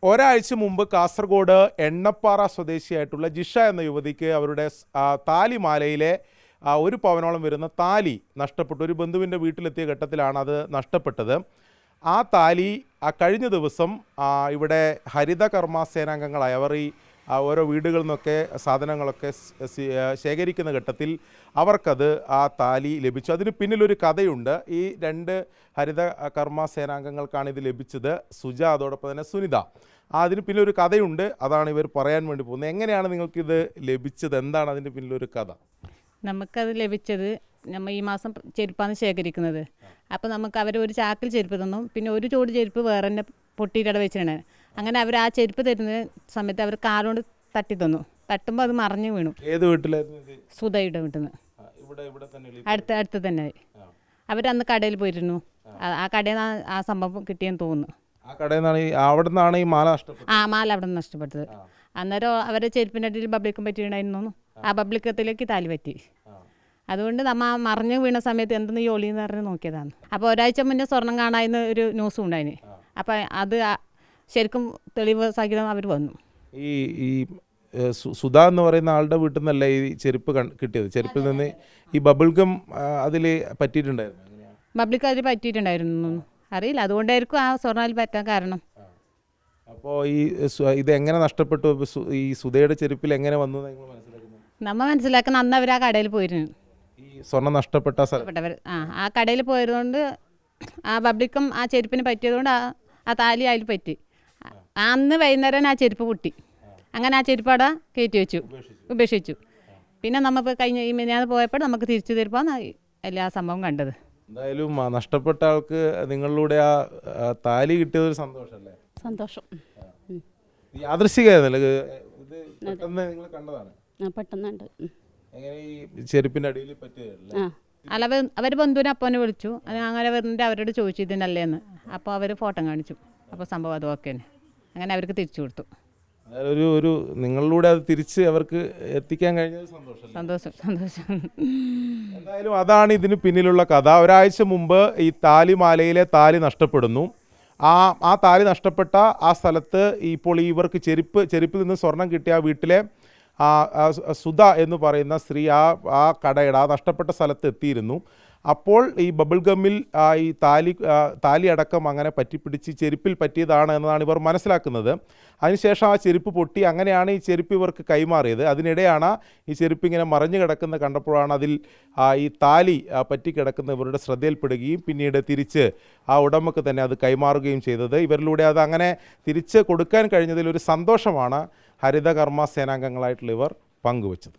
ഒരാഴ്ച മുമ്പ് കാസർഗോഡ് എണ്ണപ്പാറ സ്വദേശിയായിട്ടുള്ള ജിഷ എന്ന യുവതിക്ക് അവരുടെ താലിമാലയിലെ 1 പവനോളം വരുന്ന താലി നഷ്ടപ്പെട്ടു. ഒരു ബന്ധുവിൻ്റെ വീട്ടിലെത്തിയ ഘട്ടത്തിലാണ് അത് നഷ്ടപ്പെട്ടത്. ആ താലി കഴിഞ്ഞ ദിവസം ഇവിടെ ഹരിത കർമ്മ സേനാംഗങ്ങളായ അവർ ഈ ഓരോ വീടുകളിൽ നിന്നൊക്കെ സാധനങ്ങളൊക്കെ ശേഖരിക്കുന്ന ഘട്ടത്തിൽ അവർക്കത് ആ താലി ലഭിച്ചു. അതിന് പിന്നിലൊരു കഥയുണ്ട്. ഈ 2 ഹരിത കർമ്മ സേനാംഗങ്ങൾക്കാണ് ഇത് ലഭിച്ചത്, സുജ അതോടൊപ്പം തന്നെ സുനിത. അതിന് പിന്നിലൊരു കഥയുണ്ട്, അതാണ് ഇവർ പറയാൻ വേണ്ടി പോകുന്നത്. എങ്ങനെയാണ് നിങ്ങൾക്കിത് ലഭിച്ചത്, എന്താണ് അതിൻ്റെ പിന്നിലൊരു കഥ? നമുക്കത് ലഭിച്ചത് നമ്മൾ ഈ മാസം ചെരുപ്പാണ് ശേഖരിക്കുന്നത്. അപ്പോൾ നമുക്ക് അവർ ഒരു ചാക്കിൽ ചെരുപ്പ് തന്നു, പിന്നെ ഒരു ജോഡി ചെരുപ്പ് വേറെ തന്നെ പൊട്ടിയിട വെച്ചിട്ടുണ്ട്. അങ്ങനെ അവർ ആ ചെരുപ്പ് തരുന്ന സമയത്ത് അവർ കാലുകൊണ്ട് തട്ടി തന്നു. തട്ടുമ്പോൾ അത് മറിഞ്ഞു വീണു. ഏത് വീട്ടിലായിരുന്നു? സുധയുടെ വീട്ടിൽ നിന്ന് അടുത്ത് തന്നെ. അവരന്ന് കടയിൽ പോയിരുന്നു. ആ കടയിൽ നിന്ന് ആ സംഭവം കിട്ടിയെന്ന് തോന്നുന്നു. അവിടുന്നാണ് ഈ മാല നഷ്ടപ്പെട്ടത്. മാല അവിടെ നിന്ന് നഷ്ടപ്പെട്ടത്. അന്നേരം അവരെ ചെരുപ്പിൻ്റെ അടിയിൽ ബബ്ലിക്കം പറ്റിയിട്ടുണ്ടായിരുന്നു. ആ ബബ്ലിക്കത്തിലേക്ക് താലി പറ്റി. അതുകൊണ്ട് നമ്മൾ മറിഞ്ഞു വീണ സമയത്ത് എന്തെന്ന് ഈ ഒളിയെന്ന് പറഞ്ഞ് നോക്കിയതാണ്. അപ്പോൾ ഒരാഴ്ച മുന്നേ സ്വർണം കാണാമെന്ന് ഒരു ന്യൂസും ഉണ്ടായിന്. അപ്പോൾ അത് ശരിക്കും തെളിവ് സഹിതം അവർ വന്നു. ഈ സുധ എന്ന് പറയുന്ന ആളുടെ വീട്ടിൽ നിന്നല്ല ഈ ചെരുപ്പ് കിട്ടിയത്. ചെരുപ്പിൽ നിന്ന് ഈ ബബിൾഗം അതിൽ പറ്റിയിട്ടുണ്ടായിരുന്നു. ബബ്ലിക്ക് അതിൽ പറ്റിയിട്ടുണ്ടായിരുന്നു അറിയില്ല. അതുകൊണ്ടായിരിക്കും ആ സ്വർണ്ണയിൽ പറ്റാൻ കാരണം. അപ്പോൾ ഇതെങ്ങനെ നഷ്ടപ്പെട്ടു? ഈ സുധയുടെ ചെരുപ്പിൽ എങ്ങനെ വന്നു നമ്മൾ മനസ്സിലാക്കുന്ന അന്ന് അവർ ആ കടയിൽ പോയിരുന്നു. ഈ സ്വർണ്ണം നഷ്ടപ്പെട്ടവർ ആ കടയിൽ പോയതുകൊണ്ട് ആ ബബ്ലിക്കും ആ ചെരുപ്പിന് പറ്റിയതുകൊണ്ട് ആ താലി അതിൽ പറ്റി. അന്ന് വൈകുന്നേരം ആ ചെരുപ്പ് പൊട്ടി. അങ്ങനെ ആ ചെരുപ്പ് അവിടെ കയറ്റി വെച്ചു, ഉപേക്ഷിച്ചു. പിന്നെ നമ്മൾ കഴിഞ്ഞ ഈ മിനിഞ്ഞാന്ന് പോയപ്പോൾ നമുക്ക് തിരിച്ചു തരുമ്പോൾ എല്ലാ സംഭവം കണ്ടത്. എന്തായാലും നഷ്ടപ്പെട്ട ആൾക്ക് നിങ്ങളിലൂടെ ആ താലി കിട്ടിയതൊരു സന്തോഷമല്ലേ? സന്തോഷം. യാദൃശ്ചികമായിരുന്നല്ലേ ഇത്? പെട്ടെന്ന് നിങ്ങൾ കണ്ടതാണ്? പെട്ടെന്നുണ്ട്. എങ്ങനെ ഈ ചെരുപ്പിൻ്റെ അടിയിൽ പറ്റിയതല്ലേ? അല്ല, അവർ ബന്ധുവിനെ അപ്പനെ വിളിച്ചു. അങ്ങനെ വരുന്നുണ്ട്, അവരോട് ചോദിച്ചു ഇതിനല്ലേന്ന്. അപ്പോൾ അവർ ഫോട്ടോ കാണിച്ചു. അപ്പോൾ സംഭവം അത് ഓക്കെ തന്നെ. അങ്ങനെ അവർക്ക് തിരിച്ചു കൊടുത്തു. ഒരു നിങ്ങളിലൂടെ അത് തിരിച്ച് അവർക്ക് എത്തിക്കാൻ കഴിഞ്ഞത് സന്തോഷം. എന്തായാലും അതാണ് ഇതിന് പിന്നിലുള്ള കഥ. ഒരാഴ്ച മുമ്പ് ഈ താലിമാലയിലെ താലി നഷ്ടപ്പെടുന്നു. ആ താലി നഷ്ടപ്പെട്ട ആ സ്ഥലത്ത് ഇപ്പോൾ ഇവർക്ക് ചെരുപ്പിൽ നിന്ന് സ്വർണം കിട്ടിയ ആ വീട്ടിലെ സുധ എന്ന് പറയുന്ന സ്ത്രീ ആ കടയുടെ ആ നഷ്ടപ്പെട്ട സ്ഥലത്ത് എത്തിയിരുന്നു. അപ്പോൾ ഈ ബബിൾ ഗമ്മിൽ ഈ താലി അടക്കം അങ്ങനെ പറ്റിപ്പിടിച്ച് ചെരുപ്പിൽ പറ്റിയതാണ് എന്നതാണ് ഇവർ മനസ്സിലാക്കുന്നത്. അതിനുശേഷം ആ ചെരുപ്പ് പൊട്ടി. അങ്ങനെയാണ് ഈ ചെരുപ്പ് ഇവർക്ക് കൈമാറിയത്. അതിനിടെയാണ് ഈ ചെരുപ്പ് ഇങ്ങനെ മറിഞ്ഞു കിടക്കുന്നത് കണ്ടപ്പോഴാണ് അതിൽ ഈ താലി പറ്റിക്കിടക്കുന്ന ഇവരുടെ ശ്രദ്ധയിൽപ്പെടുകയും പിന്നീട് തിരിച്ച് ആ ഉടമക്ക് തന്നെ അത് കൈമാറുകയും ചെയ്തത്. ഇവരിലൂടെ അത് അങ്ങനെ തിരിച്ച് കൊടുക്കാൻ കഴിഞ്ഞതിൽ ഒരു സന്തോഷമാണ് ഹരിത കർമ്മ സേനാംഗങ്ങളായിട്ടുള്ള ഇവർ പങ്കുവച്ചത്.